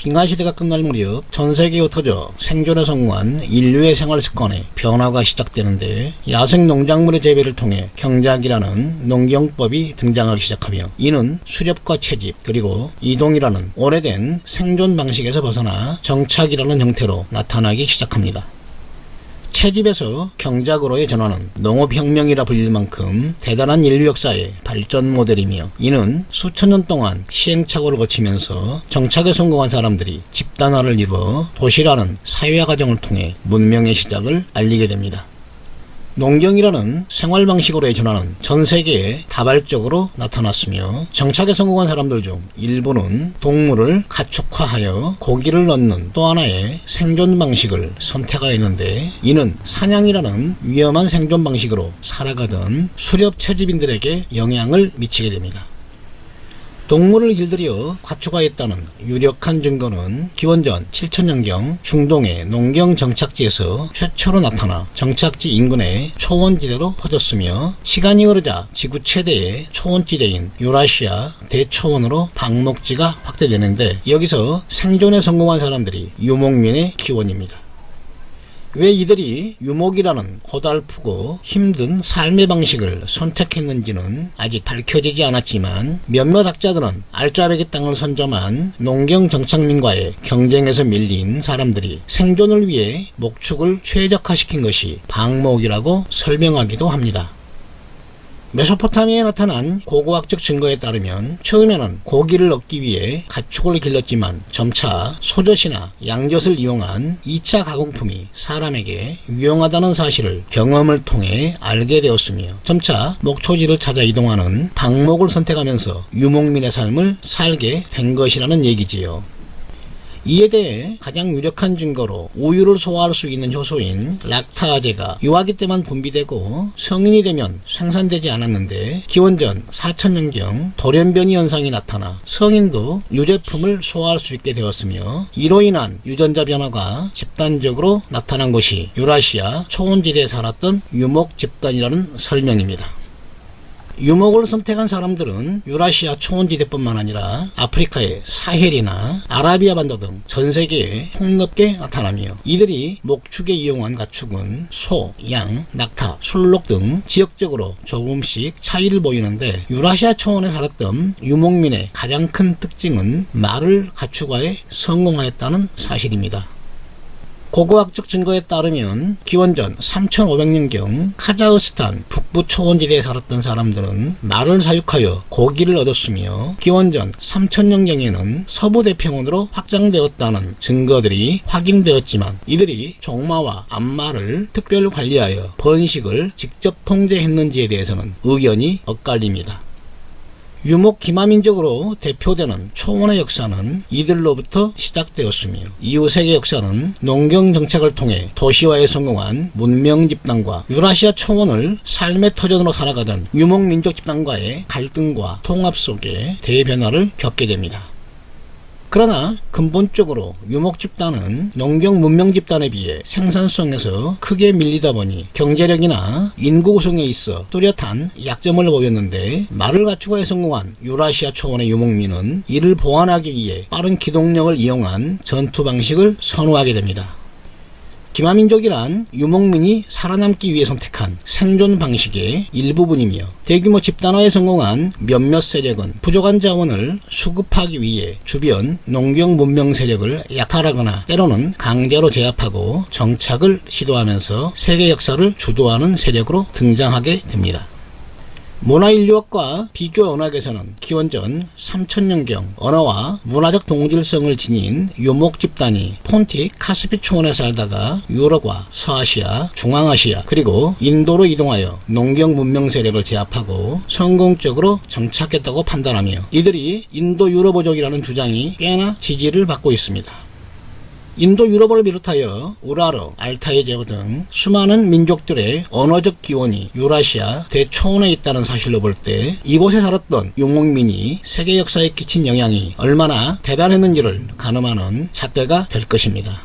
빙하시대가 끝날 무렵 전세계에 흩어져 생존에 성공한 인류의 생활습관에 변화가 시작되는데 야생 농작물의 재배를 통해 경작이라는 농경법이 등장하기 시작하며 이는 수렵과 채집 그리고 이동이라는 오래된 생존 방식에서 벗어나 정착이라는 형태로 나타나기 시작합니다. 채집에서 경작으로의 전환은 농업혁명이라 불릴 만큼 대단한 인류 역사의 발전 모델이며 이는 수천 년 동안 시행착오를 거치면서 정착에 성공한 사람들이 집단화를 이루어 도시라는 사회화 과정을 통해 문명의 시작을 알리게 됩니다. 농경이라는 생활 방식으로의 전환은 전 세계에 다발적으로 나타났으며 정착에 성공한 사람들 중 일부는 동물을 가축화하여 고기를 얻는 또 하나의 생존 방식을 선택하였는데 이는 사냥이라는 위험한 생존 방식으로 살아가던 수렵 채집인들에게 영향을 미치게 됩니다. 동물을 길들여 가축화했다는 유력한 증거는 기원전 7000년경 중동의 농경 정착지에서 최초로 나타나 정착지 인근의 초원지대로 퍼졌으며 시간이 흐르자 지구 최대의 초원지대인 유라시아 대초원으로 방목지가 확대되는데 여기서 생존에 성공한 사람들이 유목민의 기원입니다. 왜 이들이 유목이라는 고달프고 힘든 삶의 방식을 선택했는지는 아직 밝혀지지 않았지만 몇몇 학자들은 알짜배기 땅을 선점한 농경 정착민과의 경쟁에서 밀린 사람들이 생존을 위해 목축을 최적화시킨 것이 방목이라고 설명하기도 합니다. 메소포타미아에 나타난 고고학적 증거에 따르면 처음에는 고기를 얻기 위해 가축을 길렀지만 점차 소젖이나 양젖을 이용한 2차 가공품이 사람에게 유용하다는 사실을 경험을 통해 알게 되었으며 점차 목초지를 찾아 이동하는 방목을 선택하면서 유목민의 삶을 살게 된 것이라는 얘기지요. 이에 대해 가장 유력한 증거로 우유를 소화할 수 있는 효소인 락타아제가 유아기 때만 분비되고 성인이 되면 생산되지 않았는데 기원전 4000년경 돌연변이 현상이 나타나 성인도 유제품을 소화할 수 있게 되었으며 이로 인한 유전자 변화가 집단적으로 나타난 것이 유라시아 초원지대에 살았던 유목 집단이라는 설명입니다. 유목을 선택한 사람들은 유라시아 초원지대뿐만 아니라 아프리카의 사헬이나 아라비아 반도 등 전 세계에 폭넓게 나타나며 이들이 목축에 이용한 가축은 소, 양, 낙타, 술록 등 지역적으로 조금씩 차이를 보이는데 유라시아 초원에 살았던 유목민의 가장 큰 특징은 말을 가축화에 성공하였다는 사실입니다. 고고학적 증거에 따르면 기원전 3500년경 카자흐스탄 북부 초원지대에 살았던 사람들은 말을 사육하여 고기를 얻었으며 기원전 3000년경에는 서부 대평원으로 확장되었다는 증거들이 확인되었지만 이들이 종마와 암마를 특별 관리하여 번식을 직접 통제했는지에 대해서는 의견이 엇갈립니다. 유목 기마민족으로 대표되는 초원의 역사는 이들로부터 시작되었으며 이후 세계 역사는 농경 정책을 통해 도시화에 성공한 문명 집단과 유라시아 초원을 삶의 터전으로 살아가던 유목민족 집단과의 갈등과 통합 속에 대변화를 겪게 됩니다. 그러나 근본적으로 유목 집단은 농경 문명 집단에 비해 생산성에서 크게 밀리다 보니 경제력이나 인구 구성에 있어 뚜렷한 약점을 보였는데 말을 가축화에 성공한 유라시아 초원의 유목민은 이를 보완하기 위해 빠른 기동력을 이용한 전투 방식을 선호하게 됩니다. 기마민족이란 유목민이 살아남기 위해 선택한 생존 방식의 일부분이며 대규모 집단화에 성공한 몇몇 세력은 부족한 자원을 수급하기 위해 주변 농경 문명 세력을 약탈하거나 때로는 강제로 제압하고 정착을 시도하면서 세계 역사를 주도하는 세력으로 등장하게 됩니다. 문화인류학과 비교언학에서는 기원전 3000년경 언어와 문화적 동질성을 지닌 유목 집단이 폰틱 카스피 초원에 살다가 유럽과 서아시아, 중앙아시아 그리고 인도로 이동하여 농경 문명 세력을 제압하고 성공적으로 정착했다고 판단하며 이들이 인도 유럽어족이라는 주장이 꽤나 지지를 받고 있습니다. 인도 유럽어를 비롯하여 우라르, 알타이 제국 등 수많은 민족들의 언어적 기원이 유라시아 대초원에 있다는 사실로 볼 때 이곳에 살았던 유목민이 세계 역사에 끼친 영향이 얼마나 대단했는지를 가늠하는 잣대가 될 것입니다.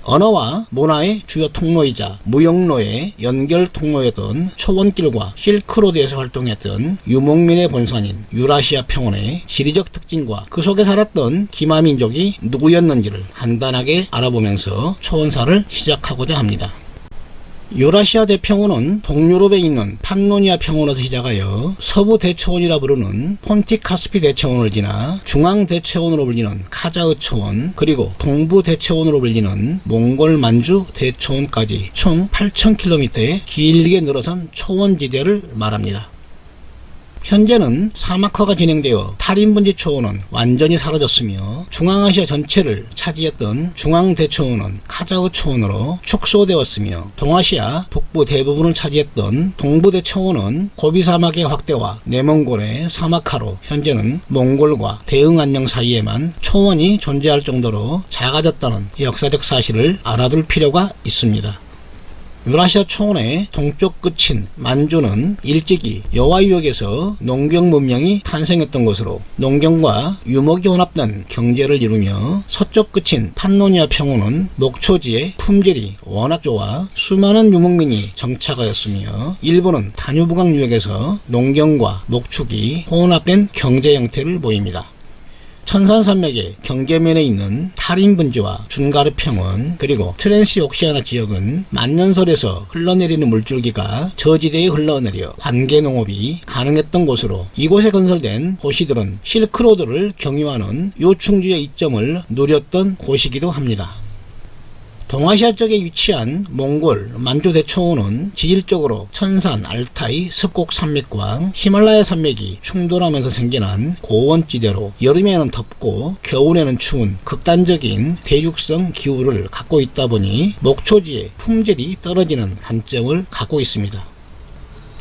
언어와 문화의 주요 통로이자 무역로의 연결 통로였던 초원길과 실크로드에서 활동했던 유목민의 본산인 유라시아 평원의 지리적 특징과 그 속에 살았던 기마민족이 누구였는지를 간단하게 알아보면서 초원사를 시작하고자 합니다. 유라시아 대평원은 동유럽에 있는 판노니아 평원에서 시작하여 서부 대초원이라 부르는 폰티카스피 대초원을 지나 중앙 대초원으로 불리는 카자흐 초원, 그리고 동부 대초원으로 불리는 몽골 만주 대초원까지 총 8,000km의 길게 늘어선 초원지대를 말합니다. 현재는 사막화가 진행되어 탈인분지 초원은 완전히 사라졌으며 중앙아시아 전체를 차지했던 중앙대초원은 카자흐 초원으로 축소되었으며 동아시아 북부 대부분을 차지했던 동부대초원은 고비 사막의 확대와 내몽골의 사막화로 현재는 몽골과 대응안녕 사이에만 초원이 존재할 정도로 작아졌다는 역사적 사실을 알아둘 필요가 있습니다. 유라시아 초원의 동쪽 끝인 만주는 일찍이 여와유역에서 농경 문명이 탄생했던 곳으로 농경과 유목이 혼합된 경제를 이루며 서쪽 끝인 판노니아 평원은 목초지의 품질이 워낙 좋아 수많은 유목민이 정착하였으며 일부는 다뉴브강 유역에서 농경과 목축이 혼합된 경제 형태를 보입니다. 천산산맥의 경계면에 있는 탈인분지와 준가르 평원 그리고 트랜스옥시아나 지역은 만년설에서 흘러내리는 물줄기가 저지대에 흘러내려 관계농업이 가능했던 곳으로 이곳에 건설된 도시들은 실크로드를 경유하는 요충지의 이점을 누렸던 곳이기도 합니다. 동아시아 쪽에 위치한 몽골 만주 대초원은 지질적으로 천산, 알타이, 습곡 산맥과 히말라야 산맥이 충돌하면서 생겨난 고원지대로 여름에는 덥고 겨울에는 추운 극단적인 대륙성 기후를 갖고 있다 보니 목초지의 품질이 떨어지는 단점을 갖고 있습니다.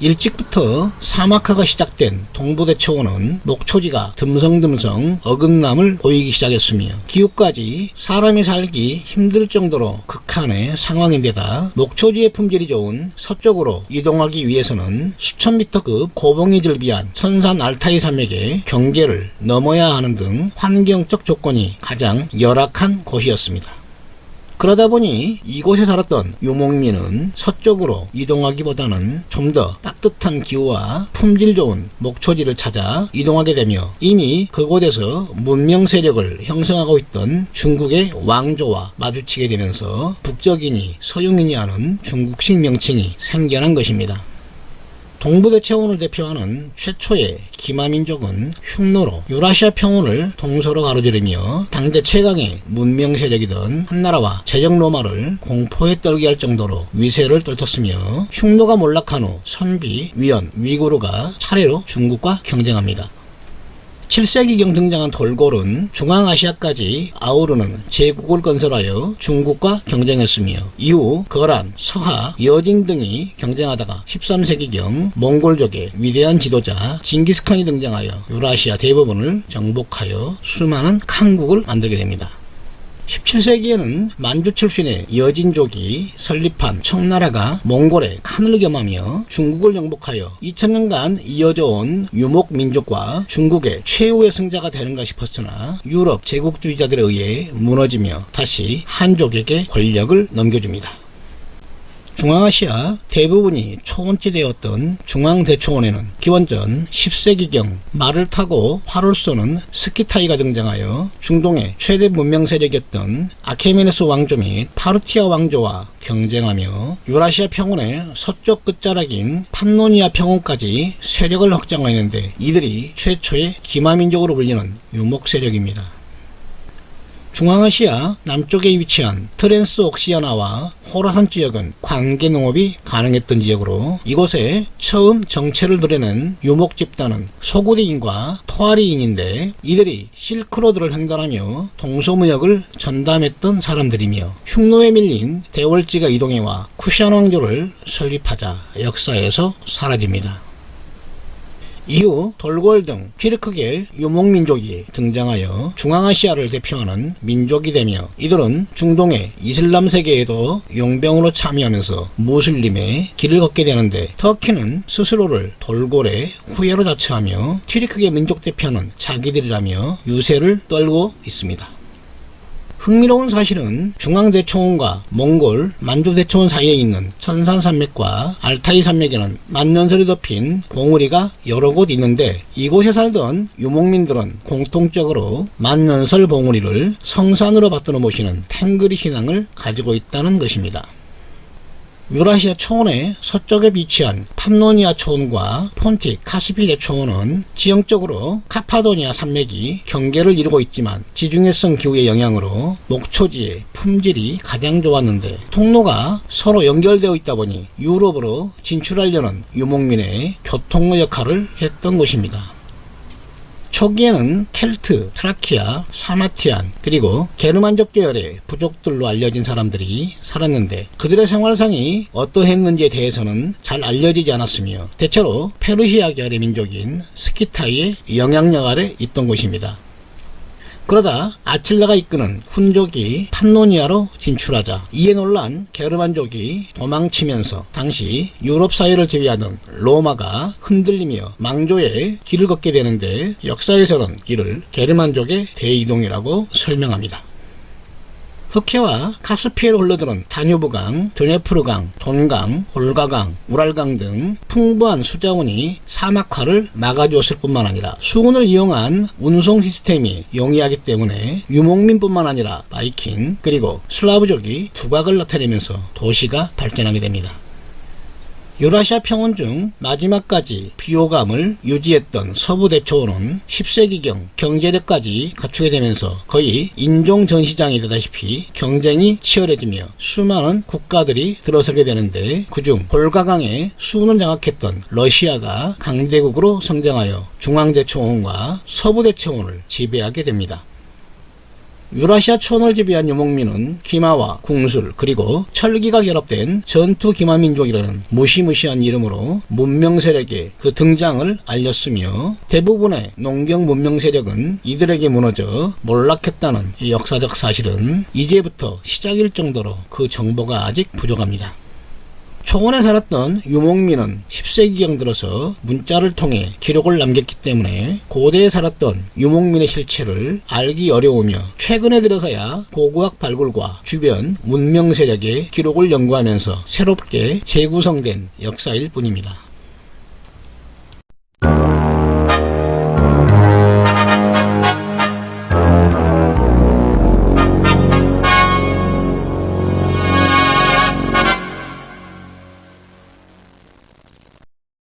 일찍부터 사막화가 시작된 동부대초원은 목초지가 듬성듬성 어긋남을 보이기 시작했으며 기후까지 사람이 살기 힘들 정도로 극한의 상황인데다 목초지의 품질이 좋은 서쪽으로 이동하기 위해서는 수천 미터급 고봉이 즐비한 천산 알타이 산맥의 경계를 넘어야 하는 등 환경적 조건이 가장 열악한 곳이었습니다. 그러다 보니 이곳에 살았던 유목민은 서쪽으로 이동하기보다는 좀 더 따뜻한 기후와 품질 좋은 목초지를 찾아 이동하게 되며 이미 그곳에서 문명 세력을 형성하고 있던 중국의 왕조와 마주치게 되면서 북적이니 서용이니 하는 중국식 명칭이 생겨난 것입니다. 동부대초원을 대표하는 최초의 기마민족은 흉노로 유라시아 평원을 동서로 가로지르며 당대 최강의 문명 세력이던 한나라와 제정로마를 공포에 떨게 할 정도로 위세를 떨쳤으며 흉노가 몰락한 후 선비, 위연, 위구르가 차례로 중국과 경쟁합니다. 7세기경 등장한 돌골은 중앙아시아까지 아우르는 제국을 건설하여 중국과 경쟁했으며 이후 거란, 서하, 여진 등이 경쟁하다가 13세기경 몽골족의 위대한 지도자 징기스칸이 등장하여 유라시아 대부분을 정복하여 수많은 칸국을 만들게 됩니다. 17세기에는 만주 출신의 여진족이 설립한 청나라가 몽골의 칸을 겸하며 중국을 정복하여 2000년간 이어져 온 유목민족과 중국의 최후의 승자가 되는가 싶었으나 유럽 제국주의자들에 의해 무너지며 다시 한족에게 권력을 넘겨줍니다. 중앙아시아 대부분이 초원지대였던 중앙대초원에는 기원전 10세기경 말을 타고 활을 쏘는 스키타이가 등장하여 중동의 최대 문명 세력이었던 아케메네스 왕조 및 파르티아 왕조와 경쟁하며 유라시아 평원의 서쪽 끝자락인 판노니아 평원까지 세력을 확장하였는데 이들이 최초의 기마민족으로 불리는 유목 세력입니다. 중앙아시아 남쪽에 위치한 트랜스옥시아나와 호라산 지역은 관계농업이 가능했던 지역으로 이곳에 처음 정체를 드러낸 유목 집단은 소구리인과 토아리인인데 이들이 실크로드를 횡단하며 동서무역을 전담했던 사람들이며 흉노에 밀린 대월지가 이동해와 쿠시안 왕조를 설립하자 역사에서 사라집니다. 이후 돌골 등 튀르크계 유목민족이 등장하여 중앙아시아를 대표하는 민족이 되며 이들은 중동의 이슬람 세계에도 용병으로 참여하면서 무슬림의 길을 걷게 되는데 터키는 스스로를 돌골의 후예로 자처하며 튀르크계 민족 대표는 자기들이라며 유세를 떨고 있습니다. 흥미로운 사실은 중앙대초원과 몽골 만주대초원 사이에 있는 천산산맥과 알타이 산맥에는 만년설이 덮인 봉우리가 여러 곳 있는데, 이곳에 살던 유목민들은 공통적으로 만년설 봉우리를 성산으로 받들어 모시는 탱그리 신앙을 가지고 있다는 것입니다. 유라시아 초원의 서쪽에 위치한 판노니아 초원과 폰틱 카스피 대초원은 지형적으로 카파도니아 산맥이 경계를 이루고 있지만 지중해성 기후의 영향으로 목초지의 품질이 가장 좋았는데, 통로가 서로 연결되어 있다 보니 유럽으로 진출하려는 유목민의 교통로 역할을 했던 곳입니다. 초기에는 켈트, 트라키아, 사마티안, 그리고 게르만족 계열의 부족들로 알려진 사람들이 살았는데, 그들의 생활상이 어떠했는지에 대해서는 잘 알려지지 않았으며 대체로 페르시아 계열의 민족인 스키타이의 영향력 아래 있던 곳입니다. 그러다 아틸라가 이끄는 훈족이 판노니아로 진출하자 이에 놀란 게르만족이 도망치면서 당시 유럽 사회를 지배하던 로마가 흔들리며 망조의 길을 걷게 되는데, 역사에서는 이를 게르만족의 대이동이라고 설명합니다. 흑해와 카스피해로 흘러드는 다뉴브강, 드네프르강, 돈강, 볼가강, 우랄강 등 풍부한 수자원이 사막화를 막아주었을 뿐만 아니라 수군을 이용한 운송 시스템이 용이하기 때문에 유목민뿐만 아니라 바이킹 그리고 슬라브족이 두각을 나타내면서 도시가 발전하게 됩니다. 유라시아 평원 중 마지막까지 비호감을 유지했던 서부대초원은 10세기경 경제력까지 갖추게 되면서 거의 인종전시장이 되다시피 경쟁이 치열해지며 수많은 국가들이 들어서게 되는데, 그중 볼가강의 수군을 장악했던 러시아가 강대국으로 성장하여 중앙대초원과 서부대초원을 지배하게 됩니다. 유라시아 초원을 지배한 유목민은 기마와 궁술 그리고 철기가 결합된 전투 기마민족이라는 무시무시한 이름으로 문명 세력의 그 등장을 알렸으며, 대부분의 농경 문명 세력은 이들에게 무너져 몰락했다는 이 역사적 사실은 이제부터 시작일 정도로 그 정보가 아직 부족합니다. 초원에 살았던 유목민은 10세기경 들어서 문자를 통해 기록을 남겼기 때문에 고대에 살았던 유목민의 실체를 알기 어려우며, 최근에 들어서야 고고학 발굴과 주변 문명 세력의 기록을 연구하면서 새롭게 재구성된 역사일 뿐입니다.